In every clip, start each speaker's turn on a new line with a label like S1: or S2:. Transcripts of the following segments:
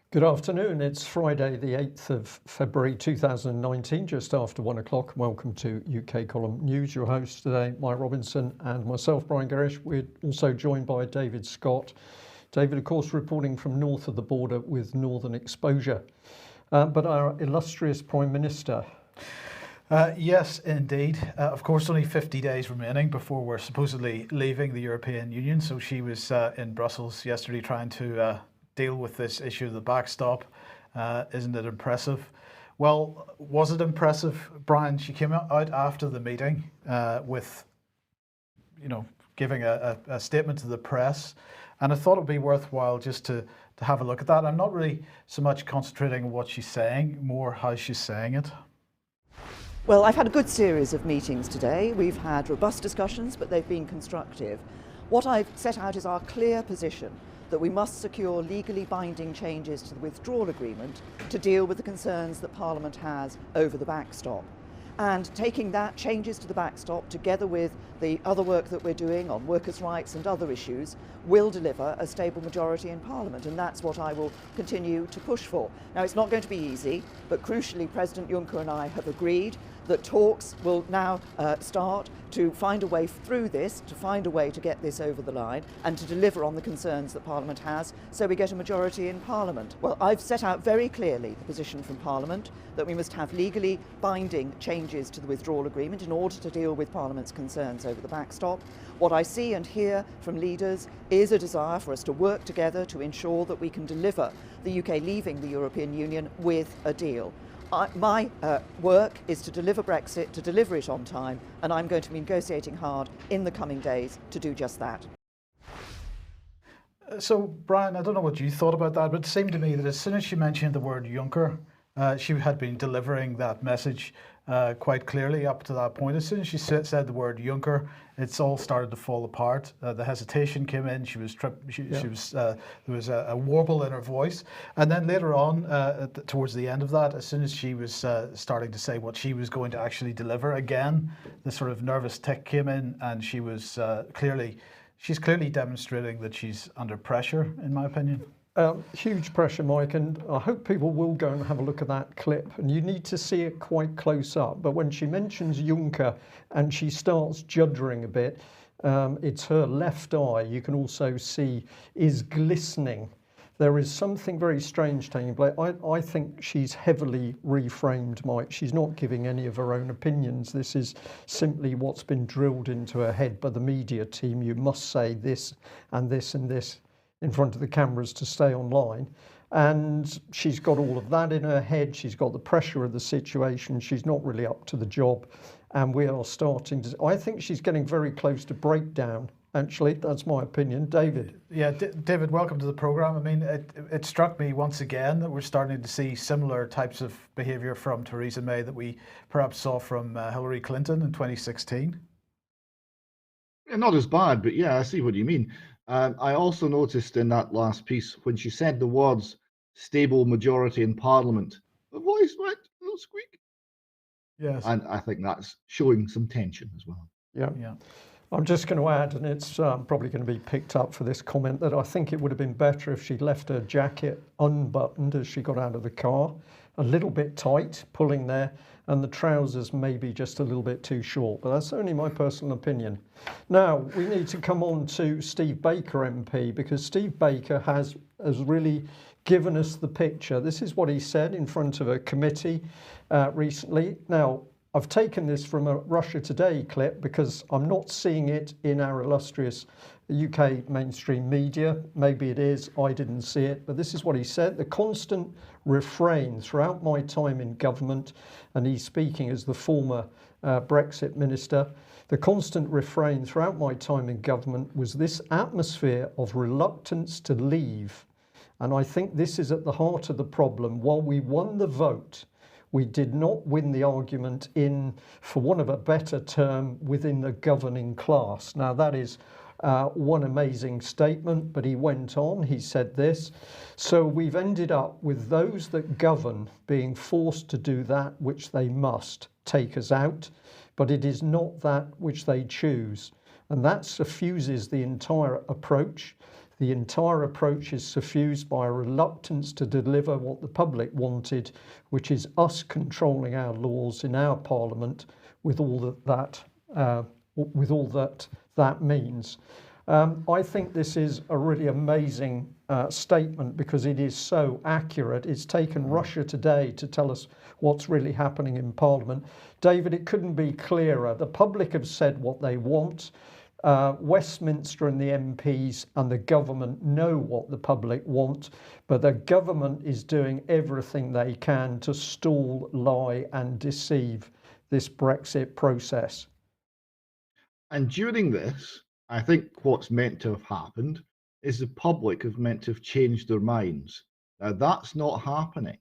S1: Good afternoon. It's Friday, the 8th of February 2019, just after 1 o'clock. Welcome to UK Column News. Your host today, Mike Robinson, and myself, Brian Gerrish. We're also joined by David Scott. David, of course, reporting from north of the border with northern exposure. But our illustrious Prime Minister.
S2: Yes, indeed. Of course, only 50 days remaining before we're supposedly leaving the European Union. So she was in Brussels yesterday trying to deal with this issue of the backstop. Isn't it impressive? Well, was it impressive, Brian? She came out after the meeting with, giving a statement to the press. And I thought it would be worthwhile just to have a look at that. I'm not really so much concentrating on what she's saying, more how she's saying it.
S3: Well, I've had a good series of meetings today. We've had robust discussions, but they've been constructive. What I've set out is our clear position that we must secure legally binding changes to the withdrawal agreement to deal with the concerns that Parliament has over the backstop. And taking that changes to the backstop together with the other work that we're doing on workers' rights and other issues will deliver a stable majority in Parliament, and that's what I will continue to push for. Now, it's not going to be easy, but crucially President Juncker and I have agreed that talks will now start to find a way through this, to find a way to get this over the line and to deliver on the concerns that Parliament has, so we get a majority in Parliament. Well, I've set out very clearly the position from Parliament that we must have legally binding changes to the withdrawal agreement in order to deal with Parliament's concerns over the backstop. What I see and hear from leaders is a desire for us to work together to ensure that we can deliver the UK leaving the European Union with a deal. My work is to deliver Brexit, to deliver it on time, and I'm going to be negotiating hard in the coming days to do just that.
S2: So, Brian, I don't know what you thought about that, but it seemed to me that as soon as she mentioned the word Juncker, she had been delivering that message quite clearly up to that point. As soon as she said the word Juncker, it's all started to fall apart. The hesitation came in. She was there was a warble in her voice, and then later on, towards the end of that, as soon as she was starting to say what she was going to actually deliver, again, the sort of nervous tick came in, and she was she's clearly demonstrating that she's under pressure, in my opinion.
S1: Huge pressure, Mike, and I hope people will go and have a look at that clip, and you need to see it quite close up. But when she mentions Juncker and she starts juddering a bit, it's her left eye, you can also see, is glistening. There is something very strange taking place. I think she's heavily reframed, Mike. She's not giving any of her own opinions. This is simply what's been drilled into her head by the media team. You must say this and this and this in front of the cameras to stay online, and she's got all of that in her head. She's got the pressure of the situation. She's not really up to the job, and we are starting to, I think she's getting very close to breakdown. Actually, that's my opinion. David.
S2: Yeah, David, welcome to the programme. I mean, it struck me once again that we're starting to see similar types of behaviour from Theresa May that we perhaps saw from Hillary Clinton in 2016.
S4: Yeah, not as bad, but yeah, I see what you mean. I also noticed in that last piece, when she said the words stable majority in Parliament, her voice went a little squeak.
S2: Yes.
S4: And I think that's showing some tension as well.
S1: Yeah. I'm just going to add, and it's probably going to be picked up for this comment, that I think it would have been better if she'd left her jacket unbuttoned as she got out of the car, a little bit tight, pulling there, and the trousers maybe just a little bit too short, but that's only my personal opinion. Now, we need to come on to Steve Baker MP, because Steve Baker has really given us the picture. This is what he said in front of a committee recently. Now, I've taken this from a Russia Today clip because I'm not seeing it in our illustrious UK mainstream media. Maybe it is, I didn't see it, but this is what he said. The constant refrain throughout my time in government, and he's speaking as the former Brexit minister, the constant refrain throughout my time in government was this atmosphere of reluctance to leave. And I think this is at the heart of the problem. While we won the vote, we did not win the argument in, for want of a better term, within the governing class. Now that is one amazing statement, but he went on, he said this: so we've ended up with those that govern being forced to do that which they must, take us out, but it is not that which they choose. And that suffuses the entire approach. The entire approach is suffused by a reluctance to deliver what the public wanted, which is us controlling our laws in our parliament with all that means. I think this is a really amazing statement because it is so accurate. It's taken Russia Today to tell us what's really happening in Parliament. David, it couldn't be clearer. The public have said what they want. Westminster and the MPs and the government know what the public want, but the government is doing everything they can to stall, lie and deceive this Brexit process.
S4: And during this, I think what's meant to have happened is the public have meant to have changed their minds. Now, that's not happening.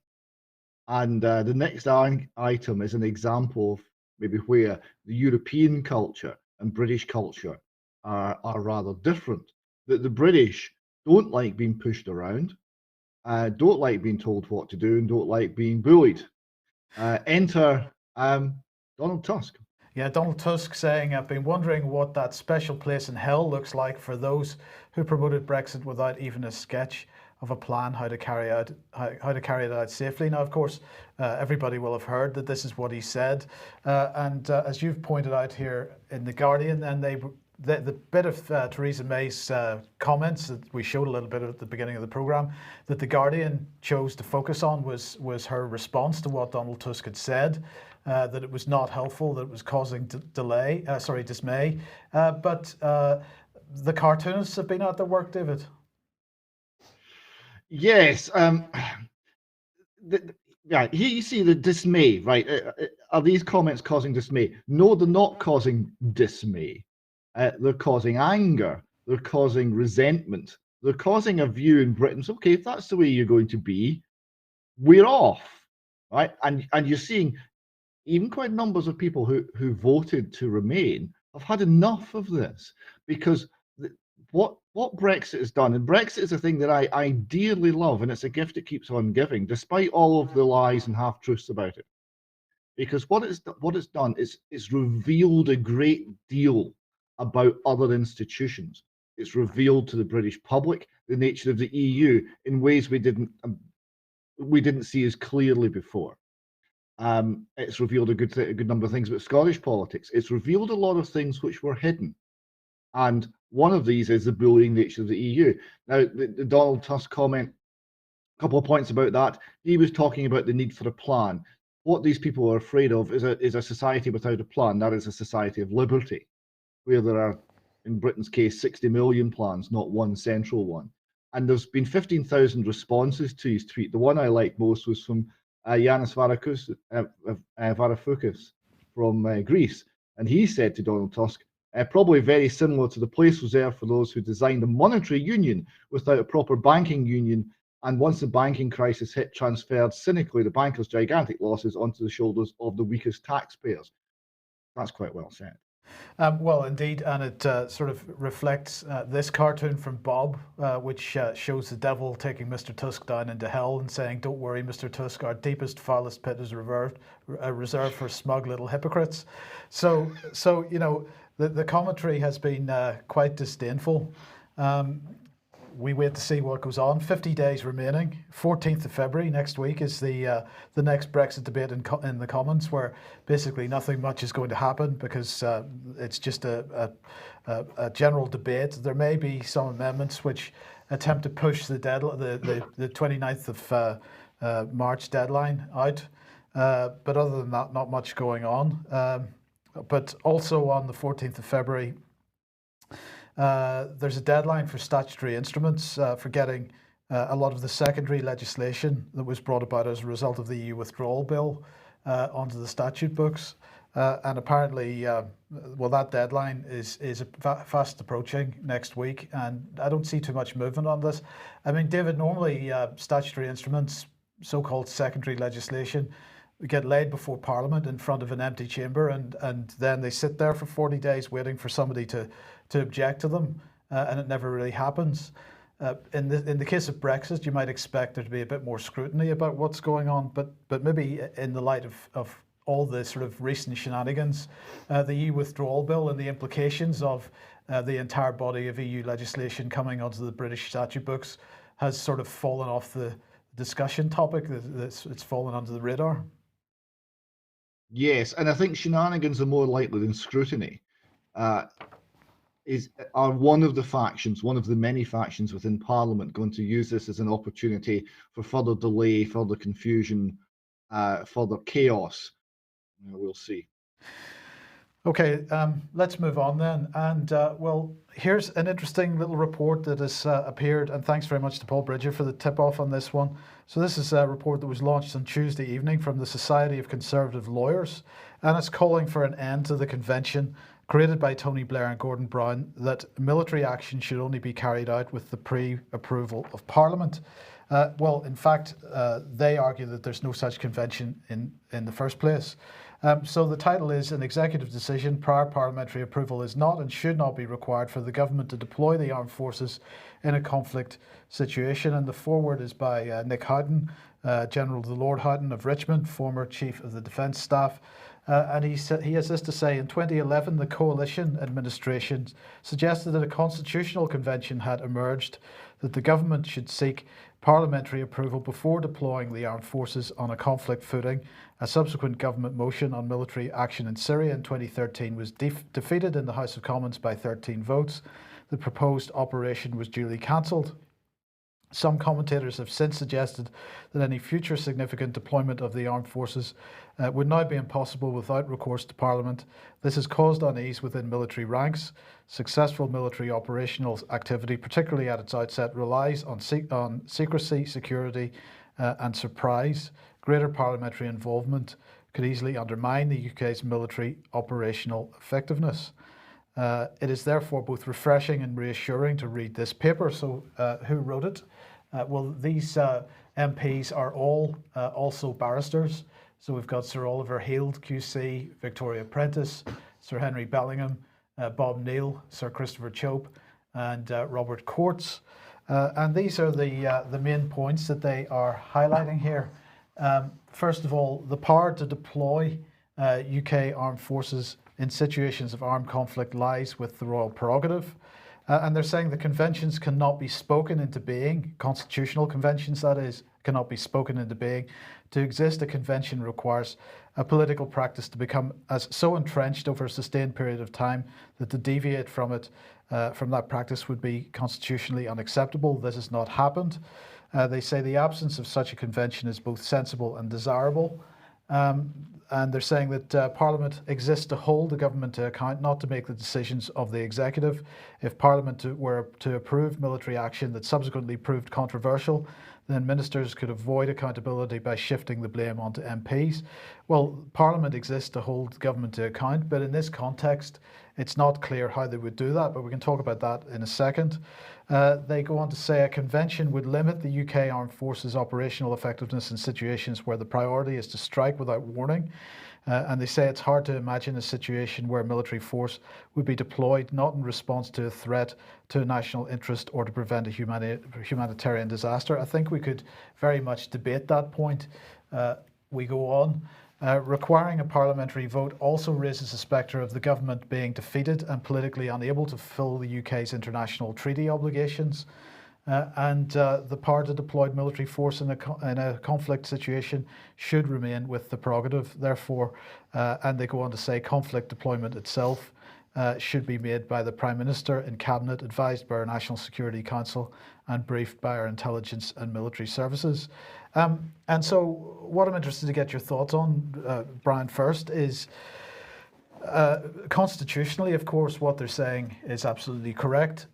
S4: And the next item is an example of maybe where the European culture and British culture are rather different. That the British don't like being pushed around, don't like being told what to do, and don't like being bullied. Enter Donald Tusk.
S2: Yeah, Donald Tusk saying, I've been wondering what that special place in hell looks like for those who promoted Brexit without even a sketch of a plan how to carry it out safely. Now, of course, everybody will have heard that this is what he said. And as you've pointed out here in The Guardian, and the bit of Theresa May's comments that we showed a little bit at the beginning of the programme that The Guardian chose to focus on was her response to what Donald Tusk had said. That it was not helpful, that it was causing dismay. But the cartoonists have been at their work, David.
S4: Yes. Yeah, here you see the dismay, right? Are these comments causing dismay? No, they're not causing dismay. They're causing anger. They're causing resentment. They're causing a view in Britain. So, okay, if that's the way you're going to be, we're off, right? And you're seeing even quite numbers of people who voted to remain have had enough of this, because what Brexit has done, and Brexit is a thing that I dearly love, and it's a gift it keeps on giving, despite all of the lies and half-truths about it. Because what it's done is it's revealed a great deal about other institutions. It's revealed to the British public the nature of the EU in ways we didn't see as clearly before. It's revealed a good number of things about Scottish politics. It's revealed a lot of things which were hidden. And one of these is the bullying nature of the EU. Now, the Donald Tusk comment, a couple of points about that. He was talking about the need for a plan. What these people are afraid of is a society without a plan. That is a society of liberty, where there are, in Britain's case, 60 million plans, not one central one. And there's been 15,000 responses to his tweet. The one I liked most was from Yanis Varoufakis from Greece. And he said to Donald Tusk, probably very similar to the place reserved for those who designed a monetary union without a proper banking union, and once the banking crisis hit, transferred cynically the bankers' gigantic losses onto the shoulders of the weakest taxpayers. That's quite well said.
S2: Well, indeed, and it sort of reflects this cartoon from Bob, which shows the devil taking Mr. Tusk down into hell and saying, "Don't worry, Mr. Tusk, our deepest, foulest pit is reserved for smug little hypocrites." So you know, the commentary has been quite disdainful. We wait to see what goes on. 50 days remaining. 14th of February next week is the next Brexit debate in the Commons, where basically nothing much is going to happen because it's just a general debate. There may be some amendments which attempt to push the 29th of March deadline out, but other than that, not much going on. But also on the 14th of February, there's a deadline for statutory instruments for getting a lot of the secondary legislation that was brought about as a result of the EU withdrawal bill onto the statute books. And apparently, well, that deadline is fast approaching next week, and I don't see too much movement on this. I mean, David, normally statutory instruments, so-called secondary legislation, get laid before Parliament in front of an empty chamber, and then they sit there for 40 days waiting for somebody to object to them, and it never really happens. In the case of Brexit, you might expect there to be a bit more scrutiny about what's going on, but maybe in the light of all the sort of recent shenanigans, the EU withdrawal bill and the implications of the entire body of EU legislation coming onto the British statute books has sort of fallen off the discussion topic. It's fallen under the radar.
S4: Yes, and I think shenanigans are more likely than scrutiny. Are one of the factions, one of the many factions within Parliament, going to use this as an opportunity for further delay, further confusion, further chaos? We'll see.
S2: Okay, let's move on then. And well, here's an interesting little report that has appeared, and thanks very much to Paul Bridger for the tip-off on this one. So this is a report that was launched on Tuesday evening from the Society of Conservative Lawyers, and it's calling for an end to the convention created by Tony Blair and Gordon Brown that military action should only be carried out with the pre-approval of Parliament. Well, in fact, they argue that there's no such convention in the first place. So the title is An Executive Decision. Prior parliamentary approval is not and should not be required for the government to deploy the armed forces in a conflict situation. And the foreword is by Nick Houghton, General the Lord Houghton of Richmond, former Chief of the Defence Staff. And he has this to say: in 2011, the coalition administration suggested that a constitutional convention had emerged, that the government should seek parliamentary approval before deploying the armed forces on a conflict footing. A subsequent government motion on military action in Syria in 2013 was defeated in the House of Commons by 13 votes. The proposed operation was duly cancelled. Some commentators have since suggested that any future significant deployment of the armed forces would now be impossible without recourse to Parliament. This has caused unease within military ranks. Successful military operational activity, particularly at its outset, relies on secrecy, security, and surprise. Greater parliamentary involvement could easily undermine the UK's military operational effectiveness. It is therefore both refreshing and reassuring to read this paper. So who wrote it? Well, these MPs are all also barristers. So we've got Sir Oliver Heald, QC, Victoria Prentice, Sir Henry Bellingham, Bob Neal, Sir Christopher Chope, and Robert Courts. And these are the main points that they are highlighting here. First of all, the power to deploy UK armed forces in situations of armed conflict lies with the royal prerogative. And they're saying the conventions cannot be spoken into being, constitutional conventions that is, cannot be spoken into being. To exist, a convention requires a political practice to become as so entrenched over a sustained period of time that to deviate from it, from that practice would be constitutionally unacceptable. This has not happened. They say the absence of such a convention is both sensible and desirable. And they're saying that Parliament exists to hold the government to account, not to make the decisions of the executive. If Parliament were to approve military action that subsequently proved controversial, then ministers could avoid accountability by shifting the blame onto MPs. Well, Parliament exists to hold government to account, but in this context, it's not clear how they would do that, but we can talk about that in a second. They go on to say a convention would limit the UK Armed Forces operational effectiveness in situations where the priority is to strike without warning. And they say it's hard to imagine a situation where military force would be deployed not in response to a threat to a national interest or to prevent a humanitarian disaster. I think we could very much debate that point. We go on. Requiring a parliamentary vote also raises the spectre of the government being defeated and politically unable to fulfil the UK's international treaty obligations. And the power to deploy military force in a conflict situation should remain with the prerogative. Therefore, and they go on to say conflict deployment itself should be made by the Prime Minister in Cabinet, advised by our National Security Council and briefed by our intelligence and military services. And so what I'm interested to get your thoughts on, Brian, first is constitutionally, of course, what they're saying is absolutely correct.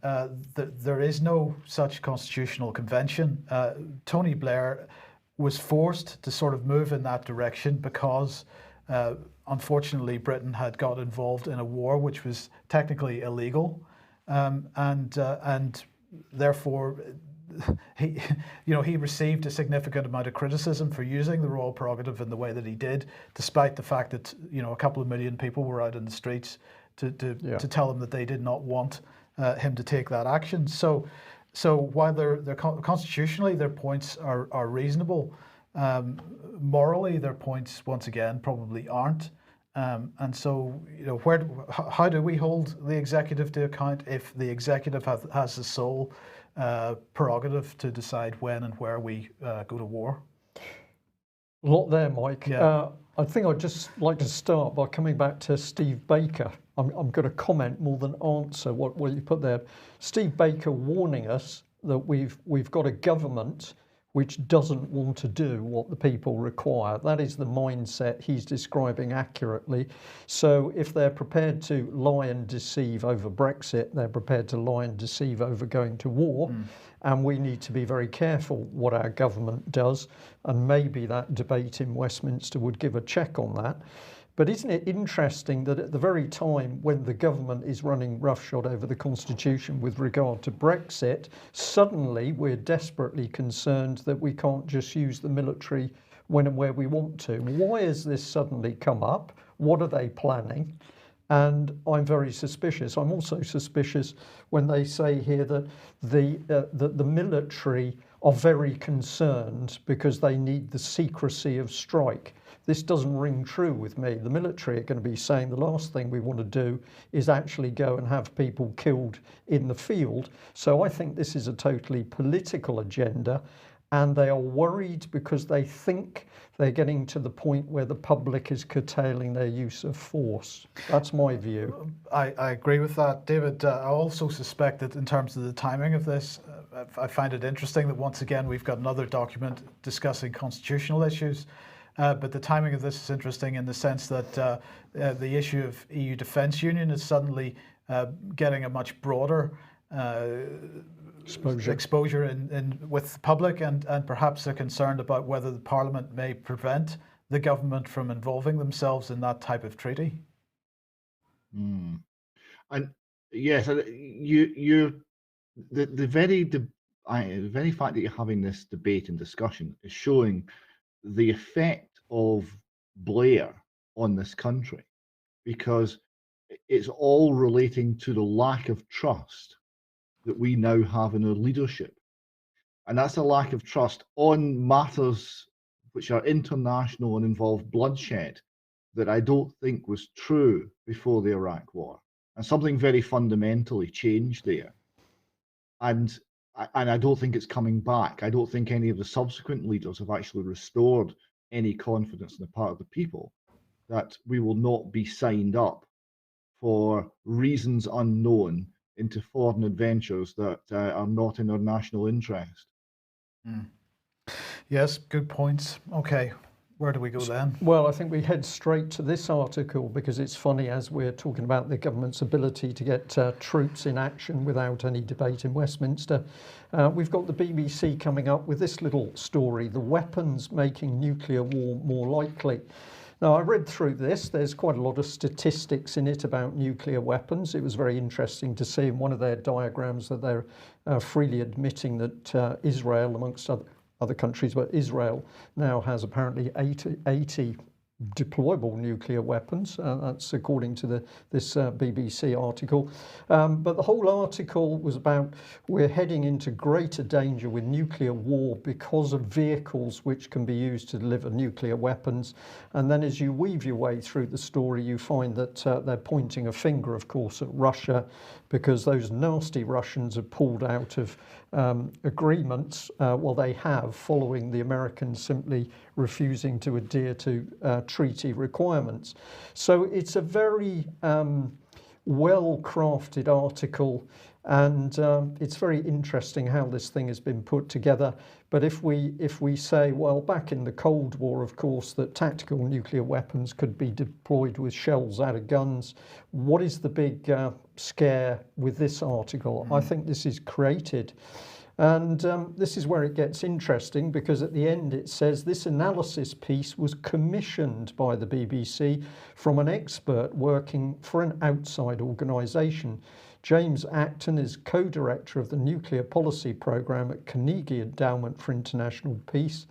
S2: There is no such constitutional convention. Tony Blair was forced to sort of move in that direction because unfortunately Britain had got involved in a war which was technically illegal, and therefore he received a significant amount of criticism for using the royal prerogative in the way that he did, despite the fact that a couple of million people were out in the streets to tell him that they did not want him to take that action. So while they're constitutionally their points are reasonable, Morally, their points once again probably aren't. And so, how do we hold the executive to account if the executive has the sole prerogative to decide when and where we go to war?
S1: A lot there, Mike.
S2: Yeah.
S1: I think I'd just like to start by coming back to Steve Baker. I'm going to comment more than answer what you put there. Steve Baker warning us that we've got a government which doesn't want to do what the people require. That is the mindset he's describing accurately. So if they're prepared to lie and deceive over Brexit, they're prepared to lie and deceive over going to war. And we need to be very careful what our government does. And maybe that debate in Westminster would give a check on that. But isn't it interesting that at the very time when the government is running roughshod over the Constitution with regard to Brexit, suddenly we're desperately concerned that we can't just use the military when and where we want to? Why has this suddenly come up? What are they planning? And I'm very suspicious. I'm also suspicious when they say here that the military are very concerned because they need the secrecy of strike. This doesn't ring true with me. The military are going to be saying the last thing we want to do is actually go and have people killed in the field. So I think this is a totally political agenda, and they are worried because they think they're getting to the point where the public is curtailing their use of force. That's my view.
S2: I agree with that, David. I also suspect that in terms of the timing of this, I find it interesting that once again we've got another document discussing constitutional issues. But the timing of this is interesting in the sense that the issue of EU defence union is suddenly getting a much broader exposure with the public, and perhaps they're concerned about whether the Parliament may prevent the government from involving themselves in that type of treaty.
S4: And yes, the very fact that you're having this debate and discussion is showing the effect of Blair on this country, because it's all relating to the lack of trust that we now have in our leadership. And that's a lack of trust on matters which are international and involve bloodshed that I don't think was true before the Iraq war. And something very fundamentally changed there. And I don't think it's coming back. I don't think any of the subsequent leaders have actually restored any confidence on the part of the people that we will not be signed up for reasons unknown into foreign adventures that are not in our national interest.
S2: Yes, good points. Okay, where do we go then?
S1: Well, I think we head straight to this article because it's funny as we're talking about the government's ability to get troops in action without any debate in Westminster. We've got the BBC coming up with this little story, the weapons making nuclear war more likely. Now, I read through this. There's quite a lot of statistics in it about nuclear weapons. It was very interesting to see in one of their diagrams that they're freely admitting that Israel, amongst other countries, but Israel now has apparently 80 deployable nuclear weapons. That's according to this BBC article. But the whole article was about we're heading into greater danger with nuclear war because of vehicles which can be used to deliver nuclear weapons. And then as you weave your way through the story, you find that they're pointing a finger, of course, at Russia, because those nasty Russians have pulled out of agreements. Well, they have, following the Americans simply refusing to adhere to treaty requirements. So it's a very well-crafted article, and it's very interesting how this thing has been put together. But if we say, well, back in the Cold War, of course, that tactical nuclear weapons could be deployed with shells out of guns, what is the big scare with this article? I think this is created. And this is where it gets interesting, because at the end it says this analysis piece was commissioned by the BBC from an expert working for an outside organisation. James Acton is co-director of the Nuclear Policy Programme at Carnegie Endowment for International Peace.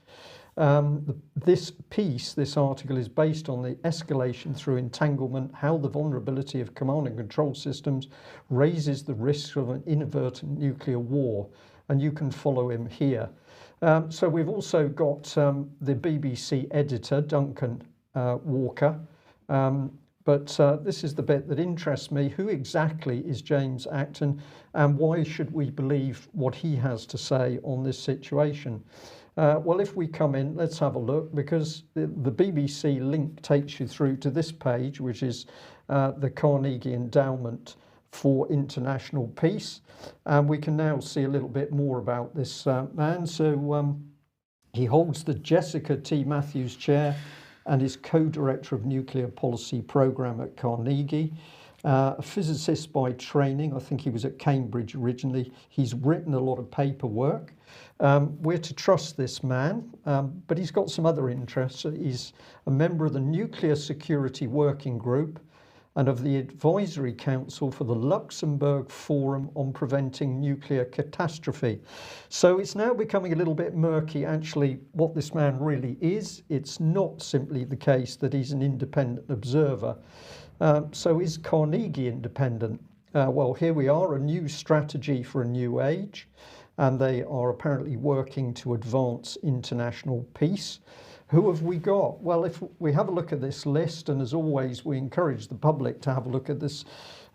S1: This article is based on the escalation through entanglement, how the vulnerability of command and control systems raises the risk of an inadvertent nuclear war. And you can follow him here. So we've also got the BBC editor, Duncan Walker. But this is the bit that interests me. Who exactly is James Acton, and why should we believe what he has to say on this situation? Well, if we come in, let's have a look, because the BBC link takes you through to this page, which is the Carnegie Endowment for International Peace. And we can now see a little bit more about this man. So he holds the Jessica T. Matthews Chair and is co-director of Nuclear Policy Programme at Carnegie. A physicist by training. I think he was at Cambridge originally. He's written a lot of paperwork. We're to trust this man, but he's got some other interests. He's a member of the Nuclear Security Working Group and of the Advisory Council for the Luxembourg Forum on Preventing Nuclear Catastrophe. So it's now becoming a little bit murky actually what this man really is. It's not simply the case that he's an independent observer. So is Carnegie independent? Well, here we are, a new strategy for a new age, and they are apparently working to advance international peace. Who have we got? Well, if we have a look at this list, and as always, we encourage the public to have a look at this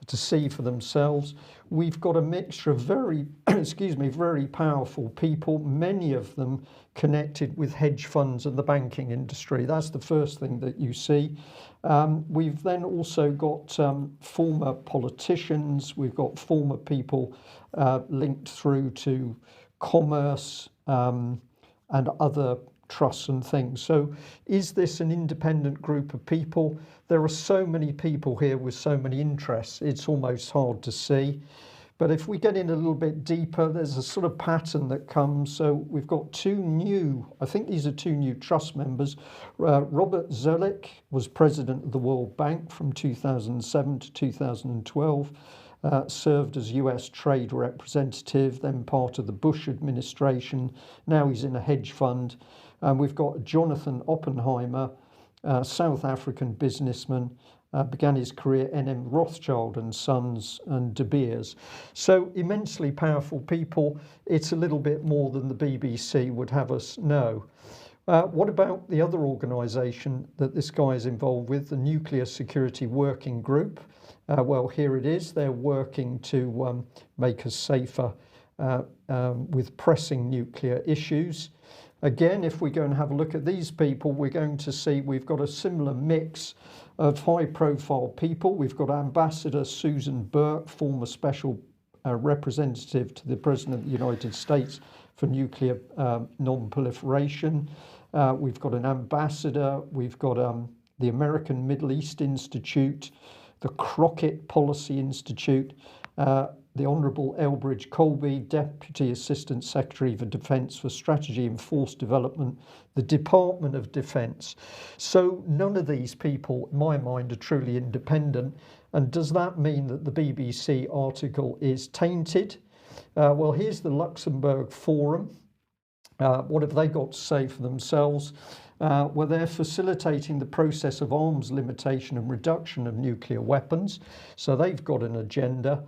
S1: to see for themselves. We've got a mixture of very, very powerful people, many of them connected with hedge funds and the banking industry. That's the first thing that you see. We've then also got former politicians. We've got former people linked through to commerce and other trusts and things. So is this an independent group of people? There are so many people here with so many interests, it's almost hard to see. But if we get in a little bit deeper, there's a sort of pattern that comes. So we've got two new, I think these are two new trust members. Robert Zoellick was president of the World Bank from 2007 to 2012. Served as US trade representative, then part of the Bush administration. Now he's in a hedge fund. We've got Jonathan Oppenheimer, South African businessman, began his career NM Rothschild and Sons and De Beers. So immensely powerful people. It's a little bit more than the BBC would have us know. What about the other organisation that this guy is involved with, the Nuclear Security Working Group? Well, here it is. They're working to make us safer with pressing nuclear issues. Again, if we go and have a look at these people, we're going to see we've got a similar mix of high-profile people. We've got Ambassador Susan Burke, former special representative to the President of the United States for nuclear non-proliferation. We've got an ambassador. We've got the American Middle East Institute, the Crockett Policy Institute, the Honourable Elbridge Colby, Deputy Assistant Secretary for Defence for Strategy and Force Development, the Department of Defence. So none of these people, in my mind, are truly independent. And does that mean that the BBC article is tainted? Well, here's the Luxembourg Forum. What have they got to say for themselves? Well, they're facilitating the process of arms limitation and reduction of nuclear weapons. So they've got an agenda.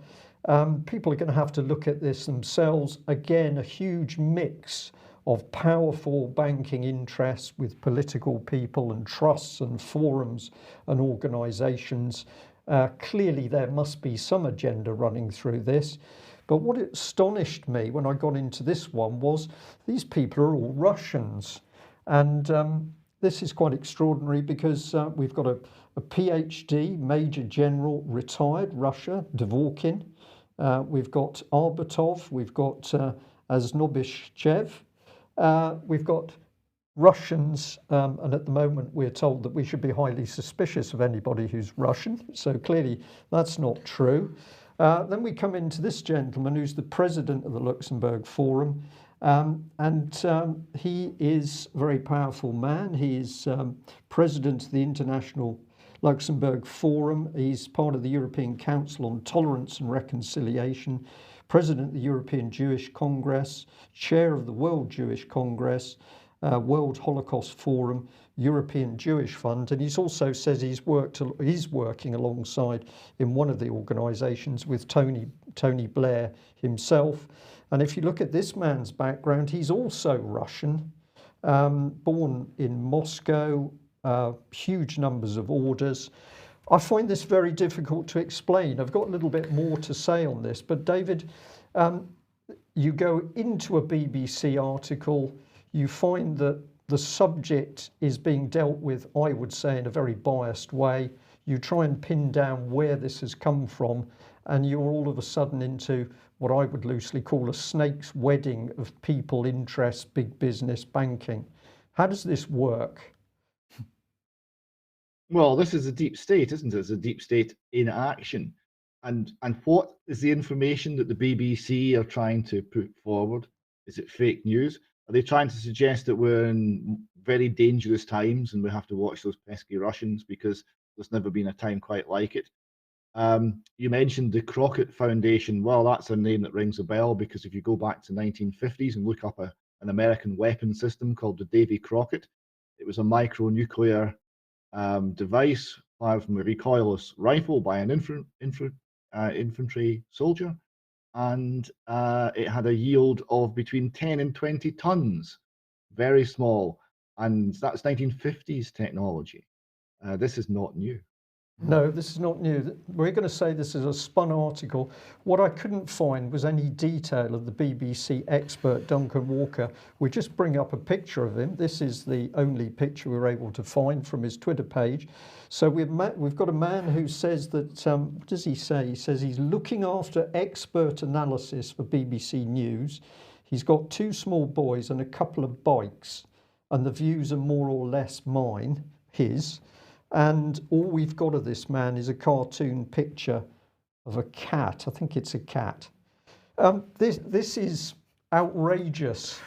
S1: People are going to have to look at this themselves. Again, a huge mix of powerful banking interests with political people and trusts and forums and organisations. Clearly, there must be some agenda running through this. But what astonished me when I got into this one was these people are all Russians. And this is quite extraordinary because we've got a PhD, Major General, retired, Russia, Dvorkin. We've got Arbatov, we've got Aznobishchev, we've got Russians, and at the moment we're told that we should be highly suspicious of anybody who's Russian, so clearly that's not true. Then we come into this gentleman who's the president of the Luxembourg Forum, and he is a very powerful man. He is president of the International Luxembourg Forum. He's part of the European Council on Tolerance and Reconciliation, president of the European Jewish Congress, chair of the World Jewish Congress, World Holocaust Forum, European Jewish Fund, and he's also says he's working alongside in one of the organisations with Tony Blair himself. And if you look at this man's background, he's also Russian, born in Moscow, huge numbers of orders. I find this very difficult to explain. I've got a little bit more to say on this, but David, you go into a BBC article, you find that the subject is being dealt with, I would say, in a very biased way. You try and pin down where this has come from, and you're all of a sudden into what I would loosely call a snake's wedding of people, interests, big business, banking. How does this work?
S4: Well, this is a deep state, isn't it? It's a deep state in action. And what is the information that the BBC are trying to put forward? Is it fake news? Are they trying to suggest that we're in very dangerous times and we have to watch those pesky Russians because there's never been a time quite like it? You mentioned the Crockett Foundation. Well, that's a name that rings a bell, because if you go back to 1950s and look up an American weapon system called the Davy Crockett, it was a micronuclear device fired from a recoilless rifle by an infantry soldier, and it had a yield of between 10 and 20 tons, very small, and that's 1950s technology. This is not new.
S1: No, this is not new. We're going to say this is a spun article. What I couldn't find was any detail of the BBC expert Duncan Walker. We just bring up a picture of him. This is the only picture we were able to find from his Twitter page. So we've got a man who says that, what does he say? He says he's looking after expert analysis for BBC News. He's got 2 small boys and a couple of bikes, and the views are more or less his. And all we've got of this man is a cartoon picture of a cat. I think it's a cat. This is outrageous,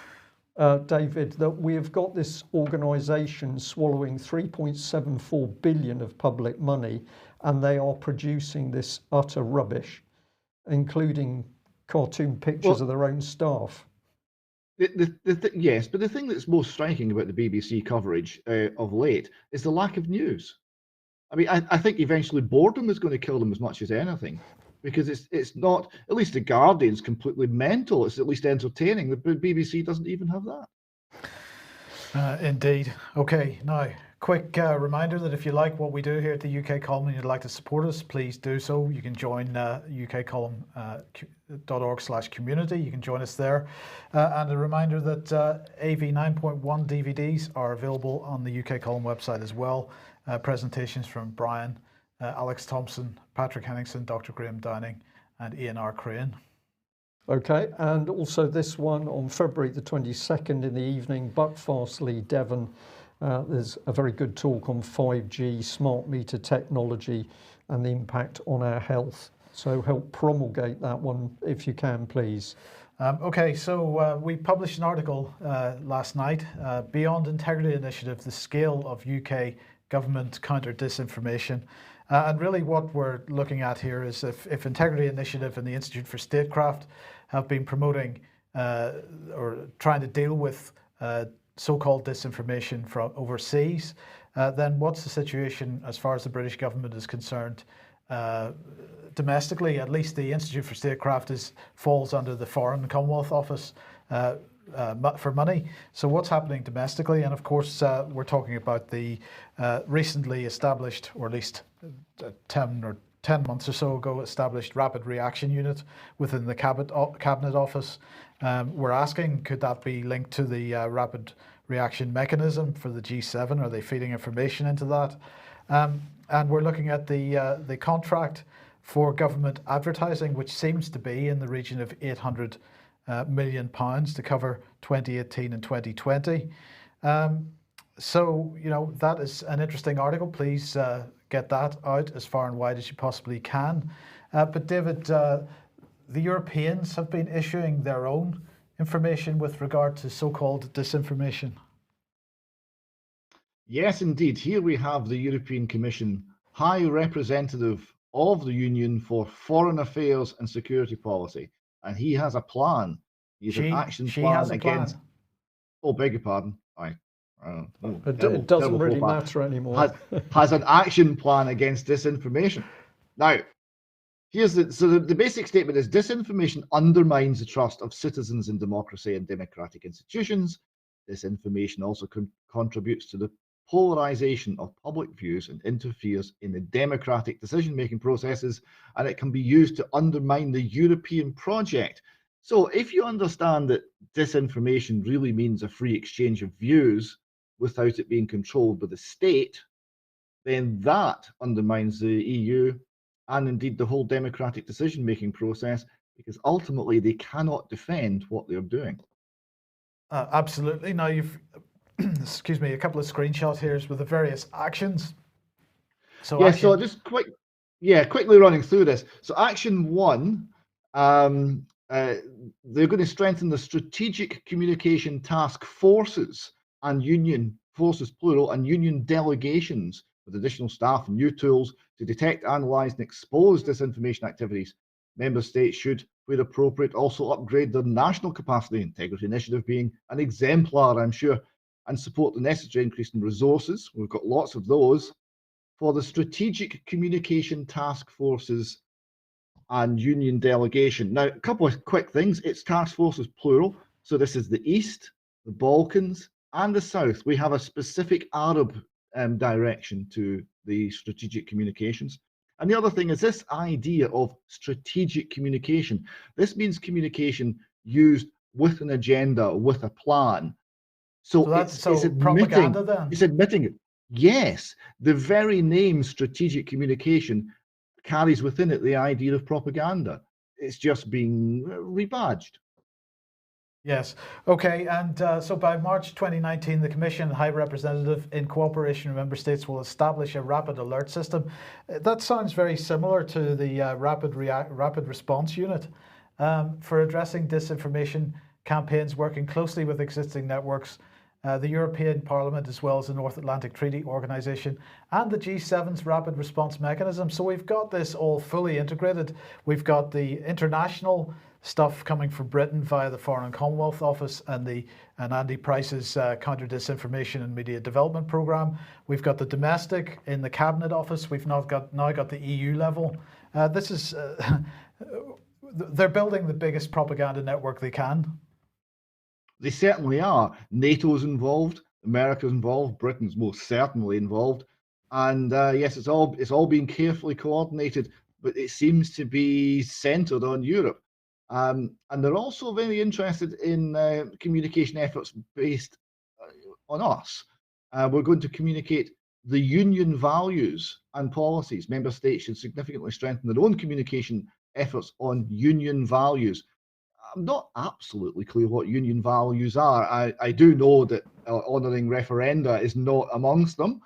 S1: David, that we have got this organisation swallowing 3.74 billion of public money, and they are producing this utter rubbish, including cartoon pictures of their own staff.
S4: Yes, but the thing that's most striking about the BBC coverage of late is the lack of news. I mean, I think eventually boredom is going to kill them as much as anything, because it's not, at least the Guardian's completely mental. It's at least entertaining. The BBC doesn't even have that.
S2: Indeed. Okay, now, quick reminder that if you like what we do here at the UK Column and you'd like to support us, please do so. You can join ukcolumn.org/community. You can join us there. And a reminder that AV 9.1 DVDs are available on the UK Column website as well. Presentations from Brian, Alex Thompson, Patrick Henningsen, Dr. Graham Downing, and Ian R. Crane.
S1: Okay, and also this one on February the 22nd in the evening, Buckfastleigh, Devon. There's a very good talk on 5G, smart meter technology, and the impact on our health. So help promulgate that one if you can, please.
S2: Okay, so we published an article last night, Beyond Integrity Initiative, the scale of UK government counter disinformation. And really what we're looking at here is if Integrity Initiative and the Institute for Statecraft have been promoting or trying to deal with so-called disinformation from overseas, then what's the situation as far as the British government is concerned? Domestically, at least the Institute for Statecraft falls under the Foreign Commonwealth Office for money. So what's happening domestically? And of course, we're talking about the recently established, or at least 10 months or so ago, established Rapid Reaction Unit within the Cabinet Office. We're asking, could that be linked to the Rapid Reaction Mechanism for the G7? Are they feeding information into that? And we're looking at the contract for government advertising, which seems to be in the region of £800 million to cover 2018 and 2020. So, you know, that is an interesting article. Please get that out as far and wide as you possibly can. But David, the Europeans have been issuing their own information with regard to so-called disinformation.
S4: Yes, indeed. Here we have the European Commission High Representative of the Union for Foreign Affairs and Security Policy, and he has a plan. He has an action plan against. Oh, beg your pardon.
S1: It doesn't really matter anymore.
S4: Has an action plan against disinformation. Now, The basic statement is disinformation undermines the trust of citizens in democracy and democratic institutions. Disinformation also contributes to the polarization of public views and interferes in the democratic decision-making processes, and it can be used to undermine the European project. So if you understand that disinformation really means a free exchange of views without it being controlled by the state, then that undermines the EU and indeed the whole democratic decision-making process, because ultimately they cannot defend what they're doing.
S2: Absolutely. Now you've, excuse me, a couple of screenshots here with the various actions. So
S4: yeah, so just quickly running through this. So action 1, they're going to strengthen the strategic communication task forces and union forces, plural, and union delegations with additional staff and new tools to detect, analyze, and expose disinformation activities. Member states should, where appropriate, also upgrade their national capacity, integrity initiative being an exemplar, I'm sure, and support the necessary increase in resources. We've got lots of those for the strategic communication task forces and union delegation. Now, a couple of quick things. It's task forces plural. So this is the East, the Balkans, and the South. We have a specific Arab direction to the strategic communications. And the other thing is this idea of strategic communication. This means communication used with an agenda, with a plan. So it's admitting,
S2: propaganda then?
S4: It's admitting it. Yes, the very name strategic communication carries within it the idea of propaganda. It's just being rebadged.
S2: Yes. Okay. And so by March 2019, the Commission and High Representative, in cooperation with Member States, will establish a rapid alert system. That sounds very similar to the rapid response unit for addressing disinformation campaigns, working closely with existing networks, the European Parliament, as well as the North Atlantic Treaty Organization, and the G7's rapid response mechanism. So we've got this all fully integrated. We've got the international stuff coming from Britain via the Foreign and Commonwealth Office and Andy Price's Counter Disinformation and Media Development Programme. We've got the domestic in the Cabinet Office. We've now got the EU level. This is they're building the biggest propaganda network they can.
S4: They certainly are. NATO's involved, America's involved, Britain's most certainly involved, and yes, it's all being carefully coordinated, but it seems to be centred on Europe. And they're also very interested in communication efforts based on us. We're going to communicate the union values and policies. Member states should significantly strengthen their own communication efforts on union values. I'm not absolutely clear what union values are. I do know that honouring referenda is not amongst them.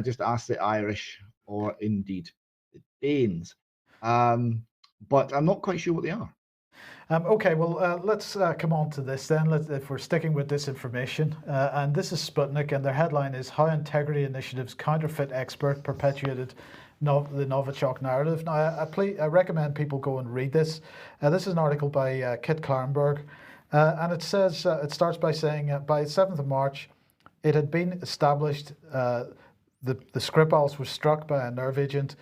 S4: Just ask the Irish or indeed the Danes. But I'm not quite sure what they are.
S2: Okay, well, let's come on to this then. If we're sticking with disinformation, and this is Sputnik, and their headline is "How Integrity Initiative's Counterfeit Expert Perpetuated the Novichok Narrative." Now, I recommend people go and read this. This is an article by Kit Klarenberg, and it says it starts by saying by 7th of March, it had been established the Skripals were struck by a nerve agent.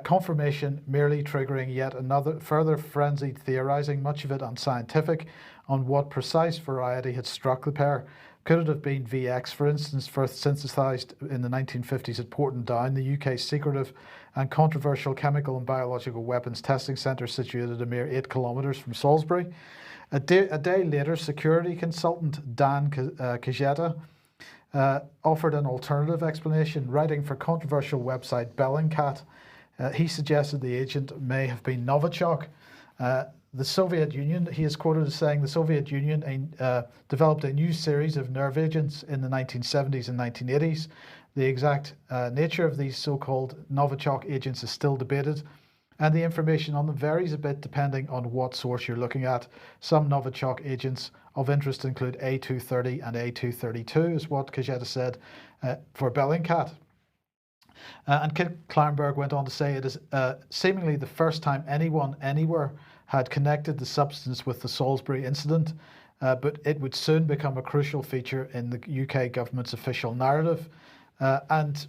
S2: Confirmation merely triggering yet another further frenzied theorizing, much of it unscientific, on what precise variety had struck the pair. Could it have been VX, for instance, first synthesized in the 1950s at Porton Down, the UK's secretive and controversial chemical and biological weapons testing centre situated a mere 8 kilometres from Salisbury? A day later, security consultant Dan Kajeta offered an alternative explanation, writing for controversial website Bellingcat. He suggested the agent may have been Novichok. The Soviet Union, he is quoted as saying, the Soviet Union developed a new series of nerve agents in the 1970s and 1980s. The exact nature of these so-called Novichok agents is still debated, and the information on them varies a bit depending on what source you're looking at. Some Novichok agents of interest include A230 and A232, is what Kajeta said for Bellingcat. And Kit Klarenberg went on to say it is seemingly the first time anyone anywhere had connected the substance with the Salisbury incident, but it would soon become a crucial feature in the UK government's official narrative. And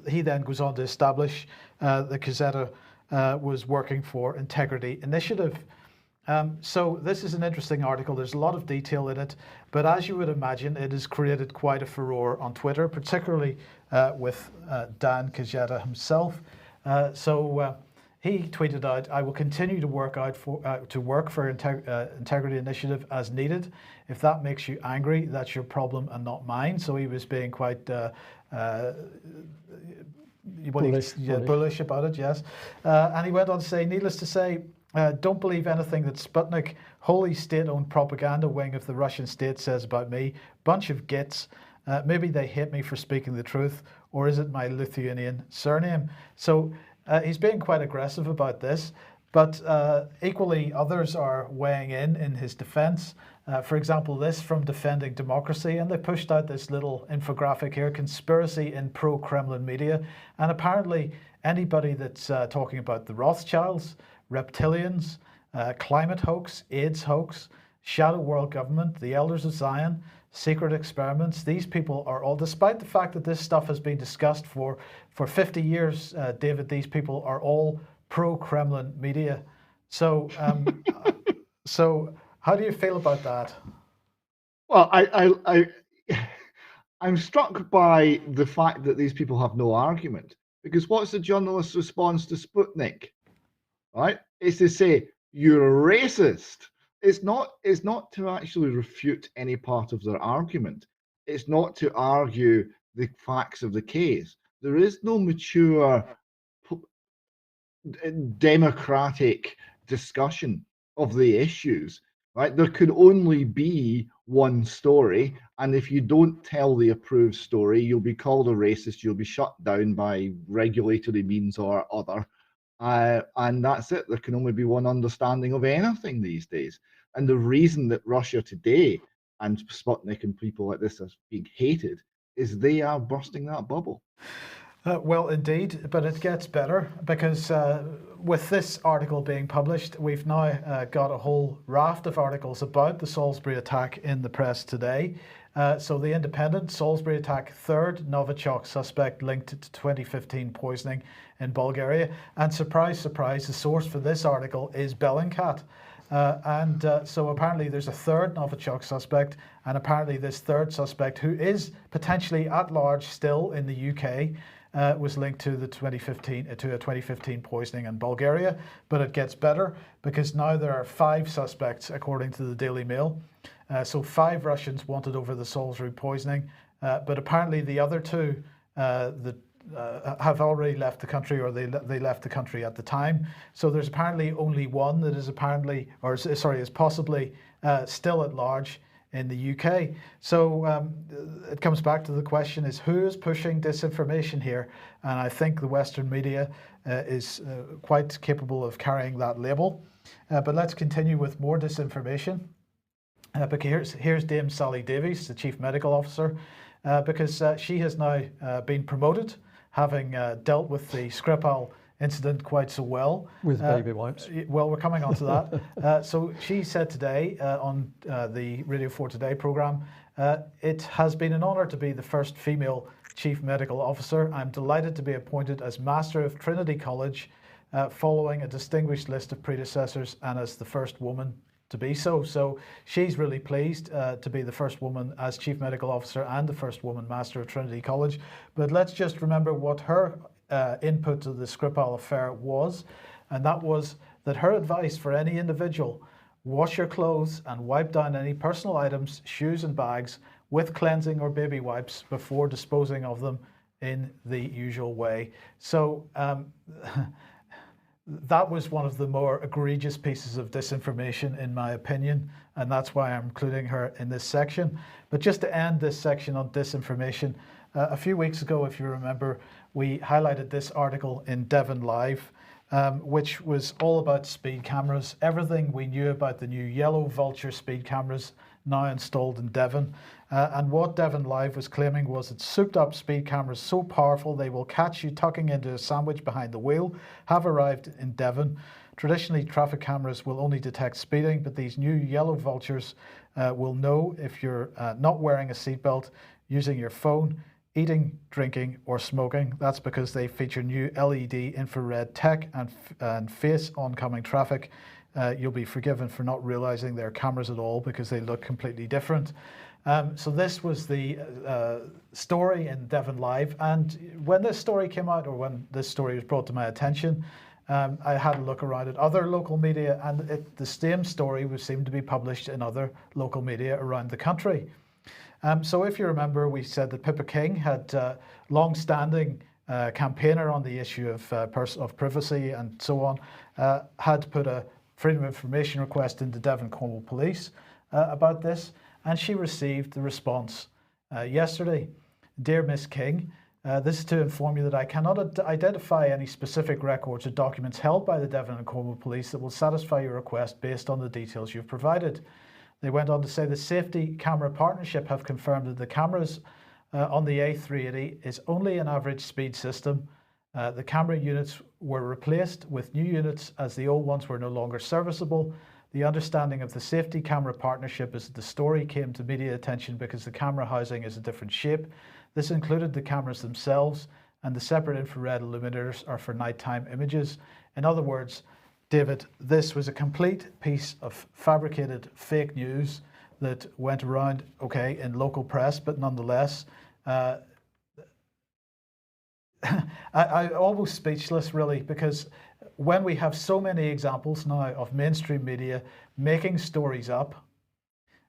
S2: he then goes on to establish the Kajeta was working for Integrity Initiative. So this is an interesting article. There's a lot of detail in it, but as you would imagine, it has created quite a furore on Twitter, particularly with Dan Kajeta himself. He tweeted out, "I will continue to work for Integrity Initiative as needed. If that makes you angry, that's your problem and not mine." So he was being quite bullish about it, yes. And he went on to say, "Needless to say, don't believe anything that Sputnik, wholly state-owned propaganda wing of the Russian state, says about me. Bunch of gits. Maybe they hate me for speaking the truth, or is it my Lithuanian surname?" So he's being quite aggressive about this, but equally others are weighing in his defense. For example, this from Defending Democracy, and they pushed out this little infographic here, "Conspiracy in pro-Kremlin media." And apparently anybody that's talking about the Rothschilds, reptilians, climate hoax, AIDS hoax, shadow world government, the Elders of Zion, secret experiments, these people are all, despite the fact that this stuff has been discussed for 50 years, David, these people are all pro-Kremlin media. So, so how do you feel about that?
S4: Well, I'm struck by the fact that these people have no argument, because what's the journalist's response to Sputnik? Right? It's to say, "You're a racist." It's not to actually refute any part of their argument. It's not to argue the facts of the case. There is no mature democratic discussion of the issues, right? There can only be one story, and if you don't tell the approved story, you'll be called a racist, you'll be shut down by regulatory means or other. And that's it. There can only be one understanding of anything these days. And the reason that Russia today and Sputnik and people like this are being hated is they are bursting that bubble.
S2: Well, indeed, but it gets better, because with this article being published, we've now got a whole raft of articles about the Salisbury attack in the press today. So the Independent, Salisbury attack, third Novichok suspect linked to 2015 poisoning in Bulgaria. And surprise, surprise, the source for this article is Bellingcat. So apparently there's a third Novichok suspect, and apparently this third suspect, who is potentially at large still in the UK, was linked to the 2015 poisoning in Bulgaria. But it gets better, because now there are 5 suspects, according to the Daily Mail. So 5 Russians wanted over the Salisbury poisoning, but apparently the other 2 have already left the country, or they left the country at the time. So there's apparently only one that is is possibly still at large in the UK. So it comes back to the question is, who is pushing disinformation here? And I think the Western media is quite capable of carrying that label. But let's continue with more disinformation. Because here's Dame Sally Davies, the Chief Medical Officer, because she has now been promoted, having dealt with the Skripal incident quite so well.
S1: With baby wipes.
S2: Well, we're coming on to that. So she said today on the Radio 4 Today programme, "It has been an honour to be the first female Chief Medical Officer. I'm delighted to be appointed as Master of Trinity College, following a distinguished list of predecessors, and as the first woman to be so." So she's really pleased to be the first woman as Chief Medical Officer and the first woman Master of Trinity College. But let's just remember what her input to the Skripal affair was, and that was that her advice for any individual: wash your clothes and wipe down any personal items, shoes and bags, with cleansing or baby wipes before disposing of them in the usual way. So that was one of the more egregious pieces of disinformation, in my opinion, and that's why I'm including her in this section. But just to end this section on disinformation, a few weeks ago, if you remember, we highlighted this article in Devon Live, which was all about speed cameras, everything we knew about the new yellow vulture speed cameras now installed in Devon. And what Devon Live was claiming was that souped up speed cameras so powerful they will catch you tucking into a sandwich behind the wheel have arrived in Devon. Traditionally, traffic cameras will only detect speeding, but these new yellow vultures will know if you're not wearing a seatbelt, using your phone, eating, drinking, or smoking. That's because they feature new LED infrared tech and face oncoming traffic. You'll be forgiven for not realizing they're cameras at all because they look completely different. So this was the story in Devon Live, and when this story came out, or when this story was brought to my attention, I had a look around at other local media, and the same story would seem to be published in other local media around the country. So if you remember, we said that Pippa King had long-standing campaigner on the issue of privacy and so on, had put a freedom of information request into Devon Cornwall Police about this, and she received the response yesterday. Dear Miss King, this is to inform you that I cannot identify any specific records or documents held by the Devon and Cornwall Police that will satisfy your request based on the details you've provided. They went on to say the Safety Camera Partnership have confirmed that the cameras on the A380 is only an average speed system. The camera units were replaced with new units as the old ones were no longer serviceable. The understanding of the Safety Camera Partnership is that the story came to media attention because the camera housing is a different shape. This included the cameras themselves, and the separate infrared illuminators are for nighttime images. In other words, David, this was a complete piece of fabricated fake news that went around, okay, in local press, but nonetheless, I'm almost speechless, really, because when we have so many examples now of mainstream media making stories up,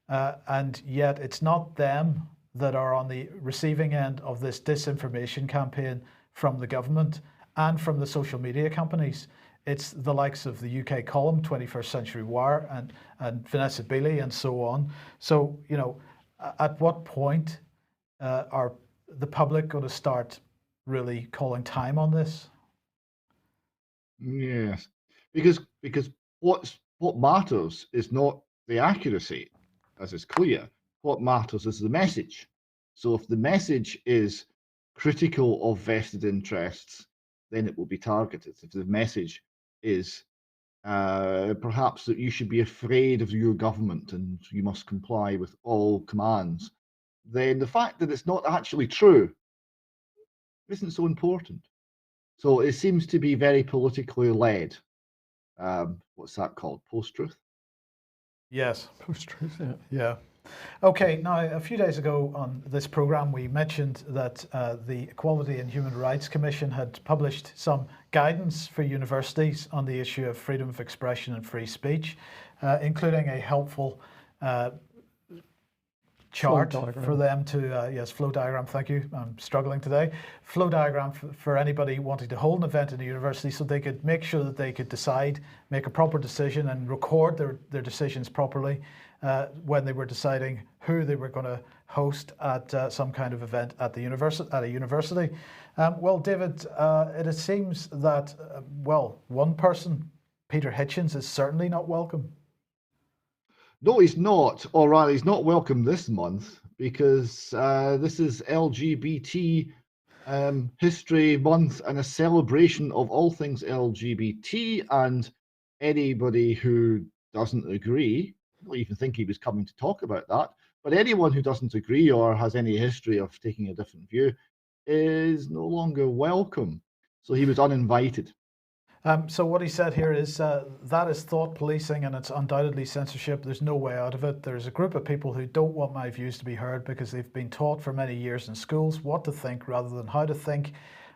S2: and yet it's not them that are on the receiving end of this disinformation campaign from the government and from the social media companies. It's the likes of the UK column, 21st Century Wire, and Vanessa Beeley, and so on. So, you know, at what point are the public going to start really calling time on this?
S4: Yes, because what matters is not the accuracy, as is clear. What matters is the message. So if the message is critical of vested interests, then it will be targeted. If the message is perhaps that you should be afraid of your government and you must comply with all commands, then the fact that it's not actually true isn't so important. So it seems to be very politically led. What's that called? Post-truth?
S2: Yes.
S1: Post-truth, yeah.
S2: Yeah. Okay, now a few days ago on this programme we mentioned that the Equality and Human Rights Commission had published some guidance for universities on the issue of freedom of expression and free speech, including a helpful chart for them to, yes, flow diagram, thank you, I'm struggling today, flow diagram for anybody wanting to hold an event in a university so they could make sure that they could decide, make a proper decision and record their decisions properly when they were deciding who they were going to host at some kind of event at a university. Well, David, it seems that, well, one person, Peter Hitchens, is certainly not welcome.
S4: No, he's not, or rather, he's not welcome this month because this is LGBT History Month and a celebration of all things LGBT, and anybody who doesn't agree, I don't even think he was coming to talk about that, but anyone who doesn't agree or has any history of taking a different view is no longer welcome. So he was uninvited.
S2: So what he said here is that is thought policing and it's undoubtedly censorship. There's no way out of it. There's a group of people who don't want my views to be heard because they've been taught for many years in schools what to think rather than how to think,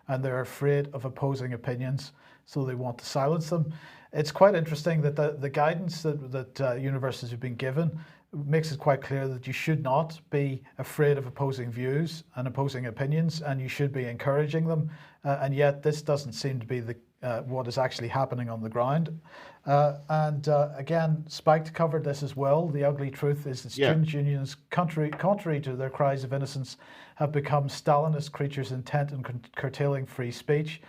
S2: and they're afraid of opposing opinions, so they want to silence them. It's quite interesting that the guidance that universities have been given makes it quite clear that you should not be afraid of opposing views and opposing opinions, and you should be encouraging them. And yet this doesn't seem to be what is actually happening on the ground. Again, Spiked covered this as well. The ugly truth is that student unions, contrary to their cries of innocence, have become Stalinist creatures intent on curtailing free speech,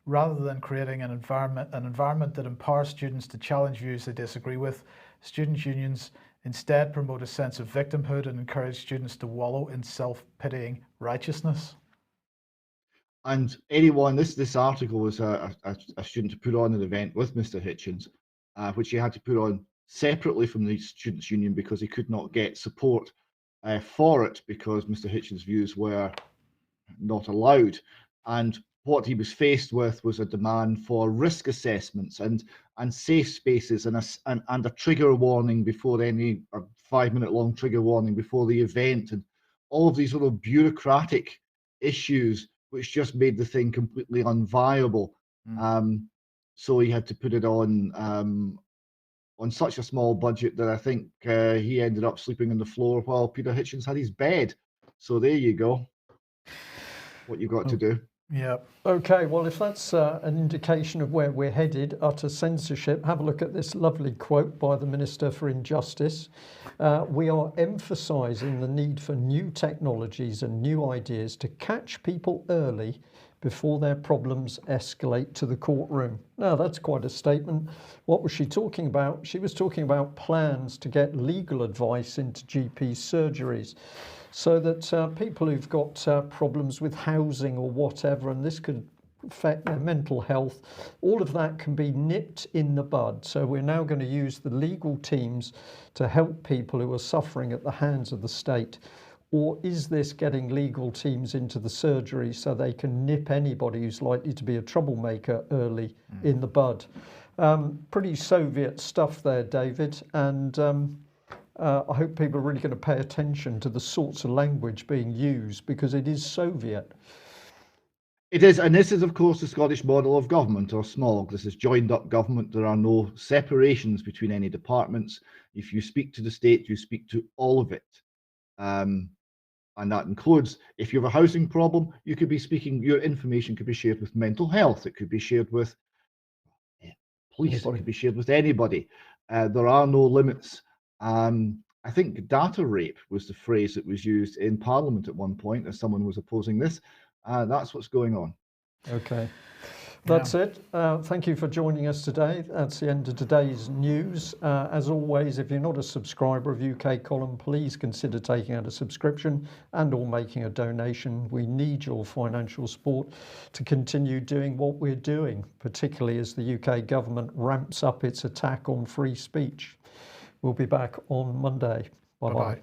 S2: rather than creating an environment that empowers students to challenge views they disagree with. Student unions instead promote a sense of victimhood and encourage students to wallow in self-pitying righteousness.
S4: And anyone, this article was a student to put on an event with Mr. Hitchens, which he had to put on separately from the Students' Union because he could not get support for it because Mr. Hitchens' views were not allowed. And what he was faced with was a demand for risk assessments and safe spaces and a trigger warning before any, a 5-minute long trigger warning before the event, and all of these little bureaucratic issues which just made the thing completely unviable. So he had to put it on such a small budget that I think he ended up sleeping on the floor while Peter Hitchens had his bed. So there you go. What you've got to do.
S2: Yeah.
S1: Okay, well, if that's an indication of where we're headed, utter censorship, have a look at this lovely quote by the Minister for Injustice. We are emphasising the need for new technologies and new ideas to catch people early before their problems escalate to the courtroom. Now, that's quite a statement. What was she talking about? She was talking about plans to get legal advice into GP surgeries, so that people who've got problems with housing or whatever, and this could affect their mental health, all of that can be nipped in the bud. So we're now going to use the legal teams to help people who are suffering at the hands of the state. Or is this getting legal teams into the surgery so they can nip anybody who's likely to be a troublemaker early in the bud? Pretty Soviet stuff there, David. And I hope people are really going to pay attention to the sorts of language being used, because it is Soviet.
S4: It is, and this is, of course, the Scottish model of government, or SMOG. This is joined up government. There are no separations between any departments. If you speak to the state, you speak to all of it. And that includes, if you have a housing problem, you could be speaking, your information could be shared with mental health. It could be shared with police. It could be shared with anybody. There are no limits. I think data rape was the phrase that was used in Parliament at one point as someone was opposing this. That's what's going on.
S1: Okay. That's it. Thank you for joining us today. That's the end of today's news. As always, if you're not a subscriber of UK Column, please consider taking out a subscription and or making a donation. We need your financial support to continue doing what we're doing, particularly as the UK government ramps up its attack on free speech. We'll be back on Monday. Bye-bye.